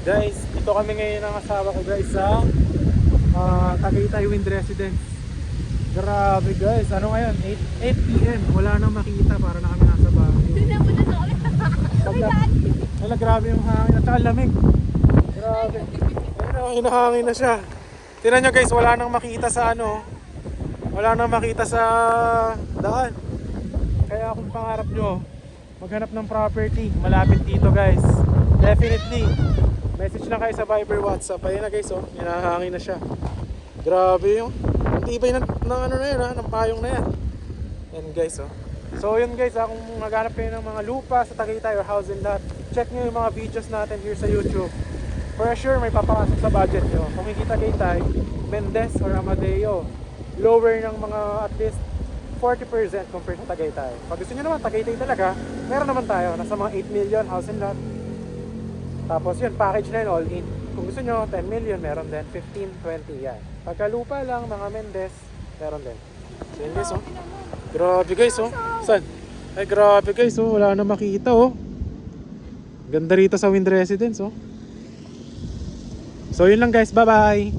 Guys, dito kami ngayon ng asawa ko guys sa Tagaytay Wind Residence. Grabe guys, ano ngayon? 8 PM, wala nang makita, para na kami nasa bahay. Wala, grabe yung hangin at saka lamig. Grabe. Ayun, hinahangin na siya. Tingnan nyo guys, wala nang makita sa wala nang makita sa daan. Kaya kung pangarap nyo maghanap ng property malapit dito guys, definitely message lang kayo sa Viber, WhatsApp. Ayun na guys, hinahangin na siya. Grabe yung tibay ng ano na yun, ng payong na yan. Yan guys, so yun guys, kung naghanap kayo ng mga lupa sa Tagaytay or house and lot, check nyo yung mga videos natin here sa YouTube. For sure may papasok sa budget nyo. Kung kikita Tagaytay, Mendez or Amadeo, lower ng mga at least 40% compared sa Tagaytay. Pag gusto nyo naman Tagaytay talaga, meron naman tayo nasa mga 8 million house and lot. Tapos yun, package na yun, all in. Kung gusto nyo 10 million, meron din 15, 20 yan. Pagka lupa lang, mga Mendez, meron din. So yun guys, grabe guys, saan? Ay grabe guys, wala na makita, ganda rito sa Wind Residence, So yun lang guys, bye bye.